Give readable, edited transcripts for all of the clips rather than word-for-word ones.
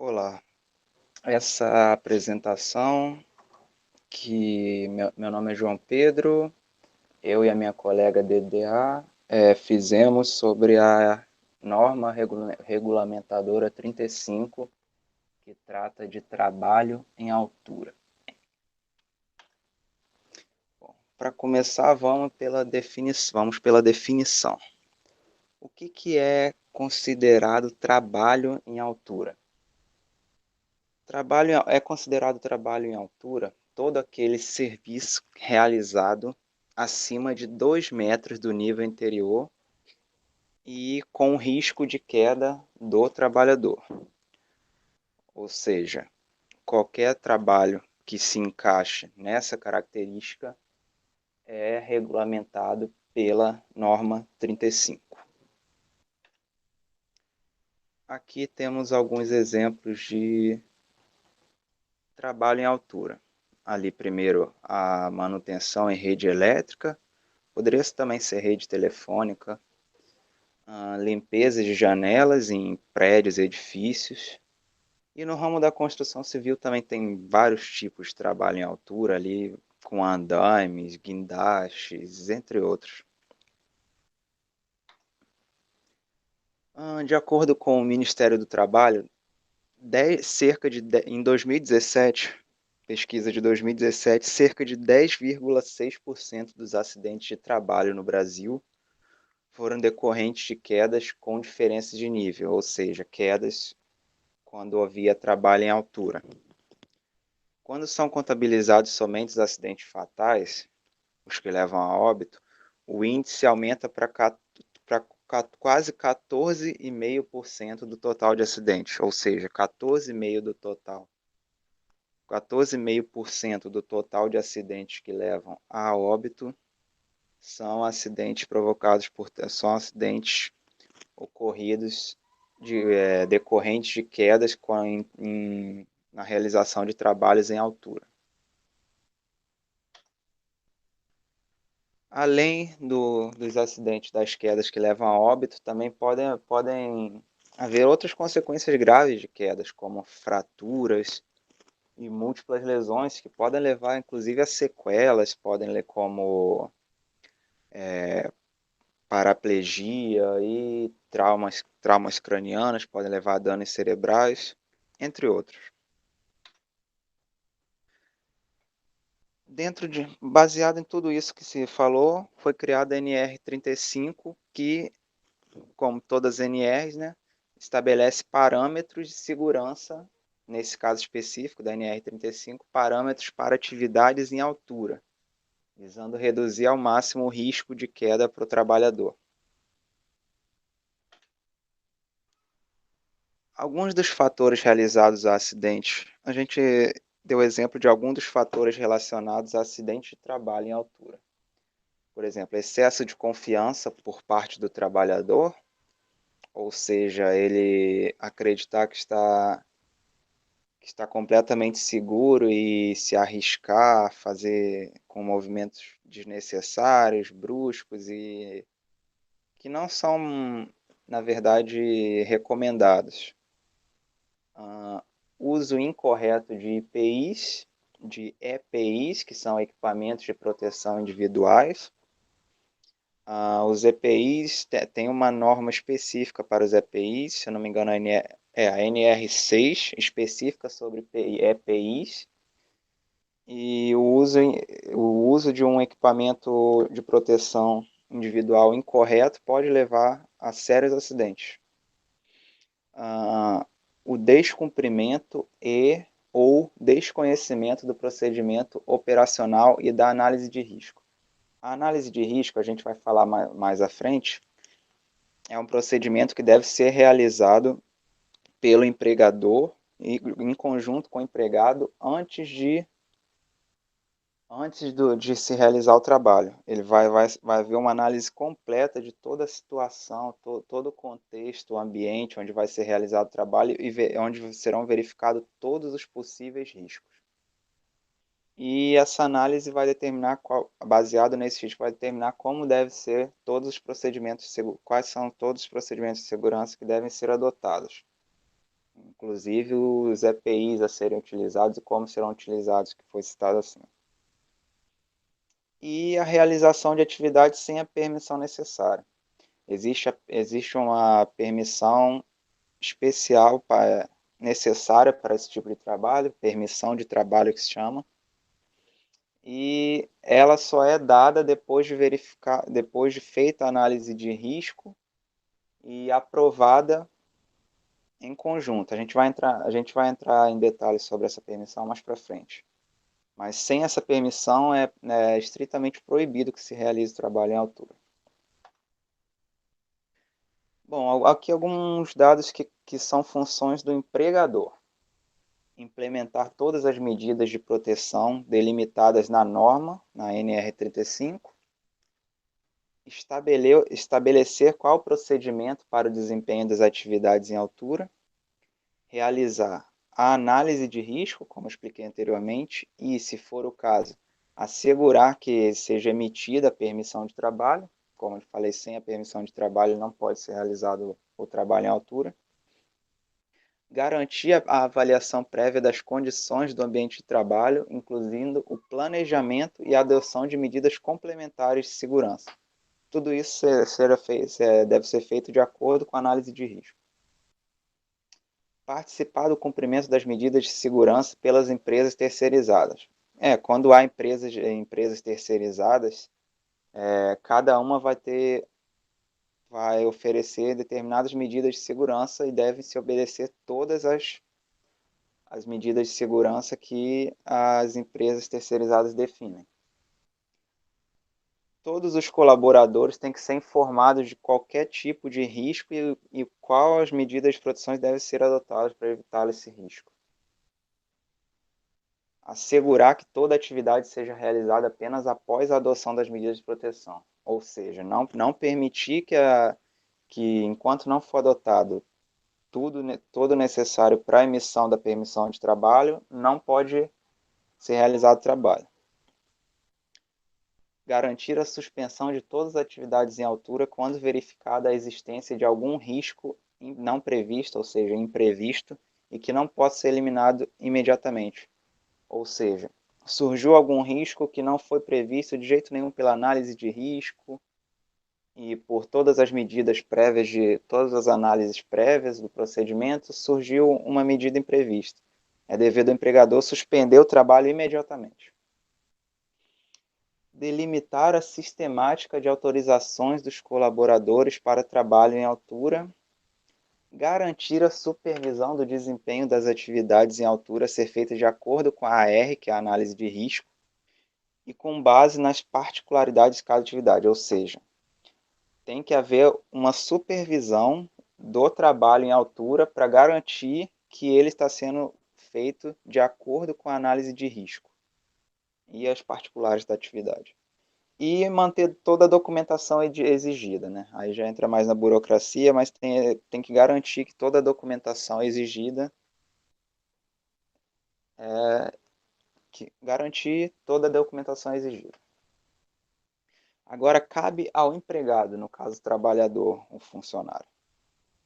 Olá, essa apresentação meu nome é João Pedro, eu e a minha colega DDA fizemos sobre a norma regulamentadora 35, que trata de trabalho em altura. Para começar, vamos pela definição. O que é considerado trabalho em altura? É considerado trabalho em altura todo aquele serviço realizado acima de 2 metros do nível interior e com risco de queda do trabalhador. Ou seja, qualquer trabalho que se encaixe nessa característica é regulamentado pela norma 35. Aqui temos alguns exemplos de trabalho em altura. Ali primeiro a manutenção em rede elétrica, poderia também ser rede telefônica, a limpeza de janelas em prédios e edifícios. E no ramo da construção civil também tem vários tipos de trabalho em altura ali, com andaimes, guindastes, entre outros. De acordo com o Ministério do Trabalho, em 2017, pesquisa de 2017, cerca de 10,6% dos acidentes de trabalho no Brasil foram decorrentes de quedas com diferença de nível, ou seja, quedas quando havia trabalho em altura. Quando são contabilizados somente os acidentes fatais, os que levam a óbito, o índice aumenta para quase 14,5% do total de acidentes, ou seja, 14,5% do total de acidentes que levam a óbito são acidentes são acidentes ocorridos decorrentes de quedas na realização de trabalhos em altura. Além dos acidentes das quedas que levam a óbito, também podem haver outras consequências graves de quedas, como fraturas e múltiplas lesões, que podem levar inclusive a sequelas, como paraplegia e traumas cranianos, podem levar a danos cerebrais, entre outros. Baseado em tudo isso que se falou, foi criada a NR35, que, como todas as NRs, né, estabelece parâmetros de segurança, nesse caso específico da NR35, parâmetros para atividades em altura, visando reduzir ao máximo o risco de queda para o trabalhador. Alguns dos fatores realizados a acidentes, a gente deu exemplo de alguns dos fatores relacionados a acidentes de trabalho em altura. Por exemplo, excesso de confiança por parte do trabalhador, ou seja, ele acreditar que está completamente seguro e se arriscar a fazer com movimentos desnecessários, bruscos e que não são, na verdade, recomendados. Uso incorreto de EPIs, que são equipamentos de proteção individuais. Os EPIs têm uma norma específica para os EPIs, se eu não me engano, a NR6, específica sobre EPIs, e o uso de um equipamento de proteção individual incorreto pode levar a sérios acidentes. O descumprimento ou desconhecimento do procedimento operacional e da análise de risco. A análise de risco, a gente vai falar mais à frente, é um procedimento que deve ser realizado pelo empregador e em conjunto com o empregado de se realizar o trabalho. Ele vai ver uma análise completa de toda a situação, todo o contexto, o ambiente onde vai ser realizado o trabalho e onde serão verificados todos os possíveis riscos. E essa análise vai determinar, baseado nesse risco, vai determinar como deve ser todos os procedimentos, quais são todos os procedimentos de segurança que devem ser adotados. inclusive os EPIs a serem utilizados e como serão utilizados, que foi citado assim. E a realização de atividades sem a permissão necessária. Existe uma permissão especial necessária para esse tipo de trabalho, permissão de trabalho que se chama, e ela só é dada depois de feita a análise de risco e aprovada em conjunto. A gente vai entrar em detalhes sobre essa permissão mais para frente. Mas sem essa permissão é estritamente proibido que se realize trabalho em altura. Bom, aqui alguns dados que são funções do empregador. Implementar todas as medidas de proteção delimitadas na norma, na NR35. Estabelecer qual o procedimento para o desempenho das atividades em altura. Realizar a análise de risco, como eu expliquei anteriormente, e, se for o caso, assegurar que seja emitida a permissão de trabalho. Como eu falei, sem a permissão de trabalho não pode ser realizado o trabalho em altura. Garantir a avaliação prévia das condições do ambiente de trabalho, incluindo o planejamento e a adoção de medidas complementares de segurança. Tudo isso deve ser feito de acordo com a análise de risco. Participar do cumprimento das medidas de segurança pelas empresas terceirizadas. Quando há empresas terceirizadas, cada uma vai oferecer determinadas medidas de segurança e devem se obedecer todas as medidas de segurança que as empresas terceirizadas definem. Todos os colaboradores têm que ser informados de qualquer tipo de risco e quais as medidas de proteção devem ser adotadas para evitar esse risco. Assegurar que toda atividade seja realizada apenas após a adoção das medidas de proteção. Ou seja, não permitir que enquanto não for adotado todo necessário para a emissão da permissão de trabalho, não pode ser realizado trabalho. Garantir a suspensão de todas as atividades em altura quando verificada a existência de algum risco não previsto, ou seja, imprevisto, e que não possa ser eliminado imediatamente. Ou seja, surgiu algum risco que não foi previsto de jeito nenhum pela análise de risco e por todas as medidas prévias, todas as análises prévias do procedimento, surgiu uma medida imprevista. É dever do empregador suspender o trabalho imediatamente. Delimitar a sistemática de autorizações dos colaboradores para trabalho em altura. Garantir a supervisão do desempenho das atividades em altura ser feita de acordo com a AR, que é a análise de risco, e com base nas particularidades de cada atividade, ou seja, tem que haver uma supervisão do trabalho em altura para garantir que ele está sendo feito de acordo com a análise de risco e as particulares da atividade. E manter toda a documentação exigida, né? Aí já entra mais na burocracia, mas tem que garantir que toda a documentação exigida garantir toda a documentação exigida. Agora, cabe ao empregado, no caso trabalhador, o funcionário,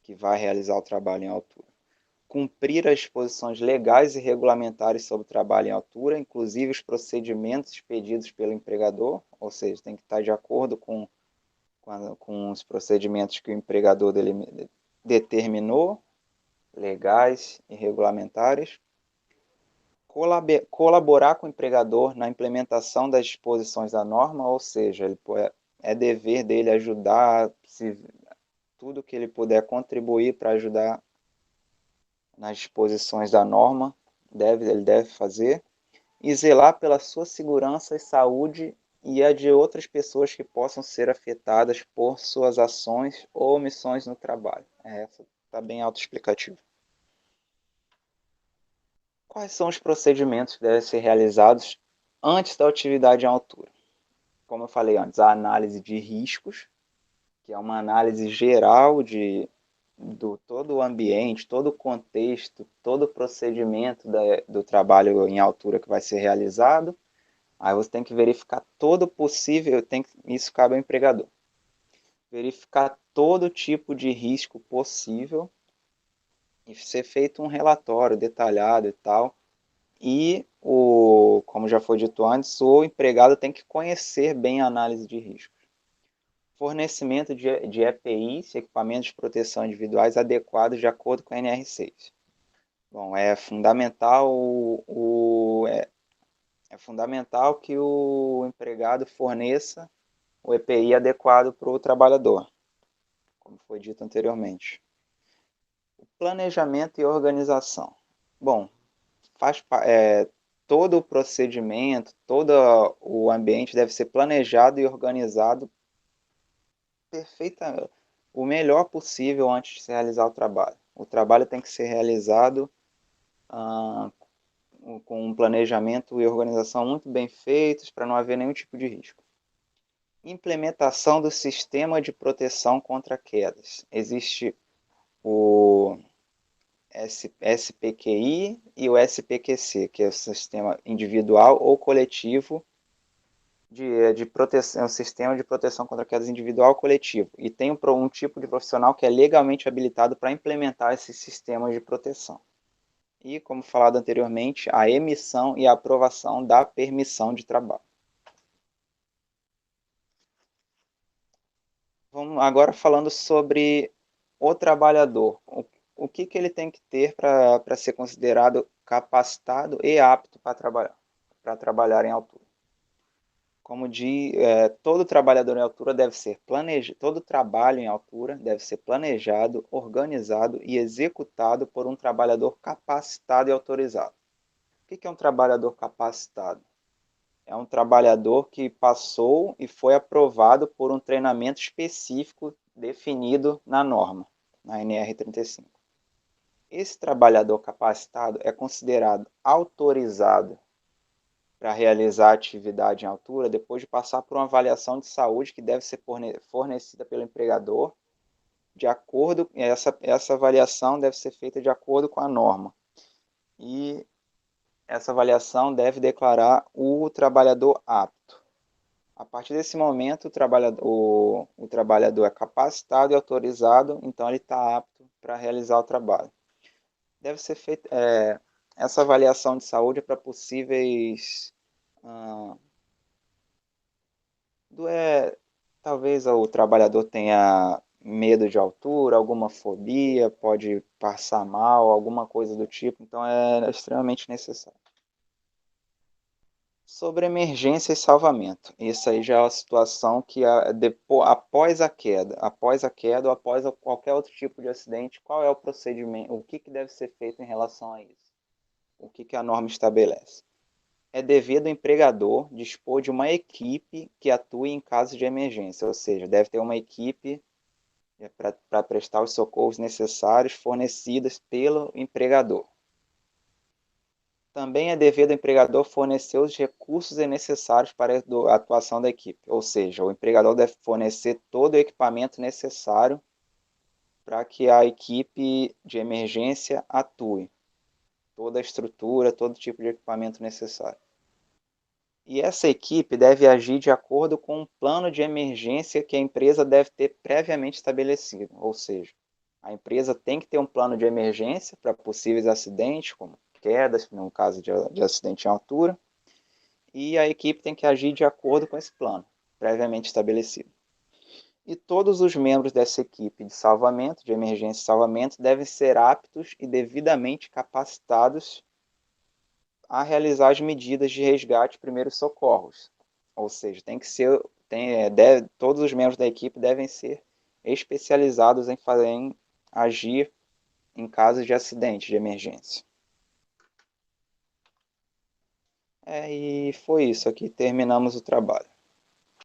que vai realizar o trabalho em altura, cumprir as disposições legais e regulamentares sobre o trabalho em altura, inclusive os procedimentos pedidos pelo empregador, ou seja, tem que estar de acordo com os procedimentos que o empregador determinou, legais e regulamentares. Colaborar com o empregador na implementação das disposições da norma, ou seja, é dever dele ajudar, tudo que ele puder contribuir para ajudar nas disposições da norma, ele deve fazer, e zelar pela sua segurança e saúde e a de outras pessoas que possam ser afetadas por suas ações ou omissões no trabalho. Essa está bem autoexplicativo. Quais são os procedimentos que devem ser realizados antes da atividade em altura? Como eu falei antes, a análise de riscos, que é uma análise geral do todo o ambiente, todo o contexto, todo o procedimento do trabalho em altura que vai ser realizado. Aí você tem que verificar todo possível, isso cabe ao empregador. Verificar todo tipo de risco possível e ser feito um relatório detalhado e tal. E, como já foi dito antes, o empregado tem que conhecer bem a análise de risco. Fornecimento de EPIs, equipamentos de proteção individuais adequados de acordo com a NR6. Bom, é fundamental que o empregado forneça o EPI adequado para o trabalhador, como foi dito anteriormente. O planejamento e organização. Bom, todo o procedimento, todo o ambiente deve ser planejado e organizado o melhor possível antes de se realizar o trabalho. O trabalho tem que ser realizado com um planejamento e organização muito bem feitos para não haver nenhum tipo de risco. Implementação do sistema de proteção contra quedas. Existe o SPQI e o SPQC, que é o sistema individual ou coletivo de proteção, é um sistema de proteção contra quedas individual ou coletivo. E tem um tipo de profissional que é legalmente habilitado para implementar esses sistemas de proteção. E, como falado anteriormente, a emissão e a aprovação da permissão de trabalho. Vamos agora falando sobre o trabalhador. O que ele tem que ter para ser considerado capacitado e apto para trabalhar em altura? Como diz, todo trabalhador em altura deve ser planejado, todo trabalho em altura deve ser planejado, organizado e executado por um trabalhador capacitado e autorizado. O que é um trabalhador capacitado? É um trabalhador que passou e foi aprovado por um treinamento específico definido na norma, na NR35. Esse trabalhador capacitado é considerado autorizado para realizar a atividade em altura depois de passar por uma avaliação de saúde que deve ser fornecida pelo empregador. Essa avaliação deve ser feita de acordo com a norma. E essa avaliação deve declarar o trabalhador apto. A partir desse momento, o trabalhador é capacitado e autorizado, então ele está apto para realizar o trabalho. Deve ser feita essa avaliação de saúde para possíveis talvez o trabalhador tenha medo de altura, alguma fobia, pode passar mal, alguma coisa do tipo, então é extremamente necessário. Sobre emergência e salvamento. Isso aí já é uma situação que após a queda ou após qualquer outro tipo de acidente, qual é o procedimento, o que deve ser feito em relação a isso? O que a norma estabelece? É devido ao empregador dispor de uma equipe que atue em caso de emergência, ou seja, deve ter uma equipe para prestar os socorros necessários fornecidos pelo empregador. Também é dever do empregador fornecer os recursos necessários para a atuação da equipe, ou seja, o empregador deve fornecer todo o equipamento necessário para que a equipe de emergência atue, toda a estrutura, todo tipo de equipamento necessário. E essa equipe deve agir de acordo com um plano de emergência que a empresa deve ter previamente estabelecido, ou seja, a empresa tem que ter um plano de emergência para possíveis acidentes, como quedas, no caso de acidente em altura, e a equipe tem que agir de acordo com esse plano, previamente estabelecido. E todos os membros dessa equipe de salvamento, de emergência e salvamento, devem ser aptos e devidamente capacitados a realizar as medidas de resgate e primeiros socorros. Ou seja, todos os membros da equipe devem ser especializados em agir em casos de acidente, de emergência. E foi isso aqui, terminamos o trabalho.